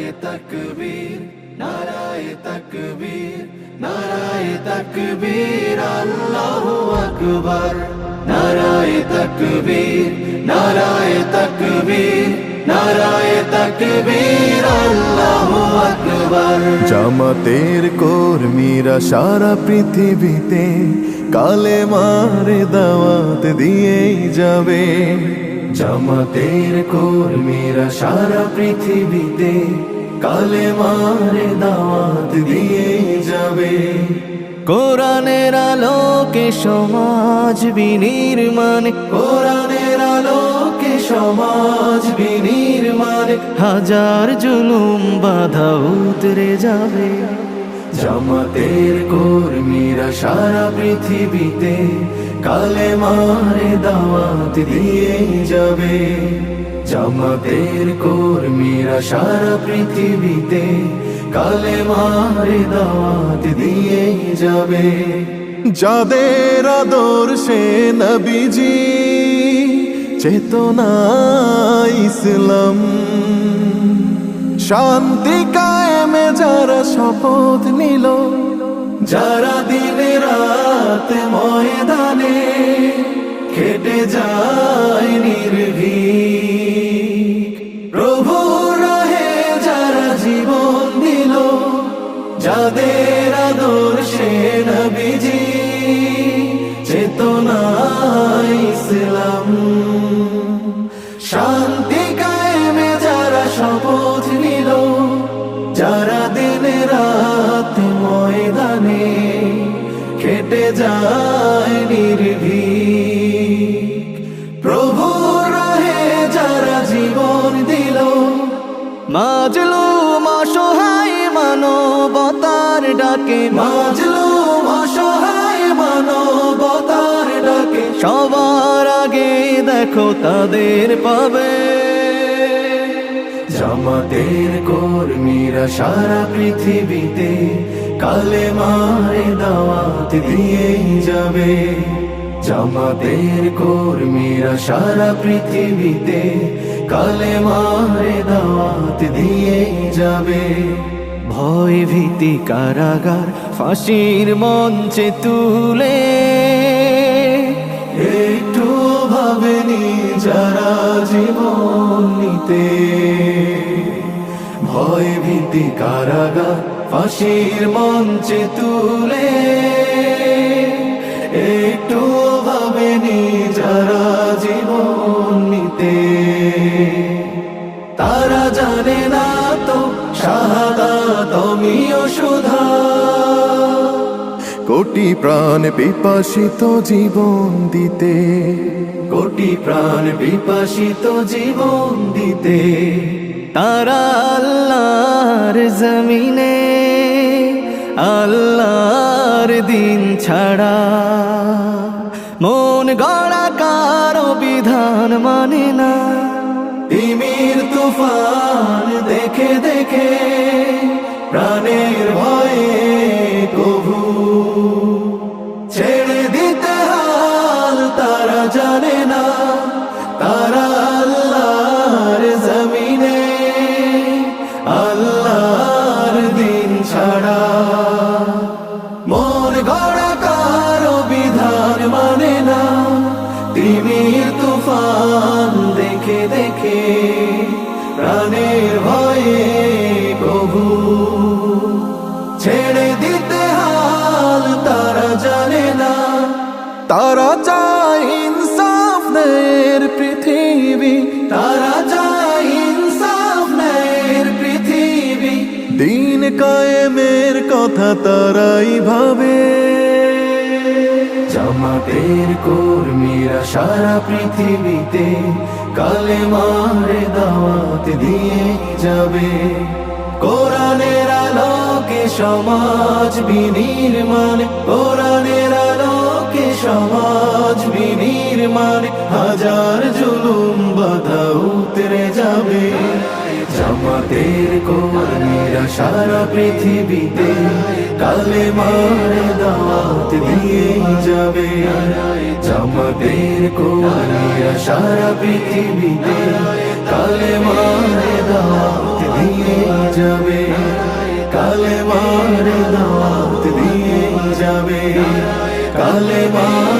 নারায়ে তাকবীর, নারায়ে তাকবীর, নারায়ে তাকবীর, আল্লাহু আকবার। নারায়ে তাকবীর, নারায়ে তাকবীর, নারায়ে তাকবীর, আল্লাহু আকবার। জামাতের কর্মীরা সারা পৃথিবীতে কালেমার দাওয়াত দিয়েই যাবে। জামাতের কর্মীরা সারা পৃথিবীতে কালেমার দাওয়াত দিয়েই যাবে। কোরআনের আলোকে সমাজ বিনির্মাণ, কোরআনের আলোকে সমাজ বিনির্মাণ, হাজার জুলুম বাধা উতরে যাবে। জামাতের কর্মীরা সারা পৃথিবীতে কালেমার দাওয়াত দিয়েই যাবে। জামাতের কর্মীরা সারা পৃথিবীতে কালেমার দাওয়াত দিয়েই যাবে। যাদের আদর্শে নবীজি চেতনা ইসলাম, শান্তি কায়েমে যারা শপথ নিল, যারা দিনে রাত ময়দানে খেটে যায় নির্ভীক, প্রভুর রাহে যারা জীবন দিল, যাদের আদর্শে নবীজি চেতনা ইসলাম, শান্তি কায়েমে যারা শপথ নিল, যারা দিনে রাত ময়দানে খেটে যায় নির্ভীক, প্রভুর রাহে যারা জীবন দিল, মাজলুম অসহায় মানবতার ডাকে, মাজলুম অসহায় মানবতার ডাকে, সবার আগে দেখো তাদের পাবে। জামাতের কর্মীরা সারা পৃথিবীতে কালেমার দাওয়াত দিয়েই যাবে। জামাতের কর্মীরা সারা পৃথিবীতে কালেমার দাওয়াত দিয়েই যাবে। ভয় ভীতি কারাগার ফাঁসির মঞ্চে তুলে, একটু ভাবেনি যারা জীবন নিতে, ভয় ভীতি কারাগার ফাঁসির মঞ্চে তুলে, একটু ভাবেনি যারা জীবন নিতে। তারা জানে না তো শাহাদাত আমিও সুধা, কোটি প্রাণ বিপাসিত জীবন দিতে, কোটি প্রাণ বিপাসিত জীবন দিতে। তারা আল্লাহর জমিনে আল্লাহর দিন ছাড়া মন গড়া কারো বিধান মানে না। তিমির তুফান দেখে দেখে প্রাণের ভয়ে কভু ছেড়ে দিতে হাল তারা জানে না। তারা আল্লাহর জমিনে আল্লাহর দিন ছাড়া মন গড়া কারো বিধান মানে না। তিমির তুফান দেখে দেখে প্রাণের ভয়ে কভু ছেড়ে দিতে হাল তারা জানে না। তারা চায় ইনসাফ ন্যায়ের পৃথিবী, তারা চায় ইনসাফ ন্যায়ের পৃথিবী, দিন কায়েমের কথা তারাই ভাবে। জামাতের কর্মীরা সারা পৃথিবীতে কালেমার দাওয়াত দিয়ে যাবে। কোরআনের আলোকে সমাজ বিনির্মাণ, কোরআনের আলোকে সমাজ বিনির্মাণ, হাজার জুলুম বাধা উতরে যাবে। জামাতের কর্মীরা সারা পৃথিবীতে কালেমার দাওয়াত দিয়ে যাবে। জামাতের কর্মীরা সারা পৃথিবীতে কালেমার দাওয়াত দিয়ে যাবে, কালেমার দাওয়াত দিয়ে যাবে, কালেমার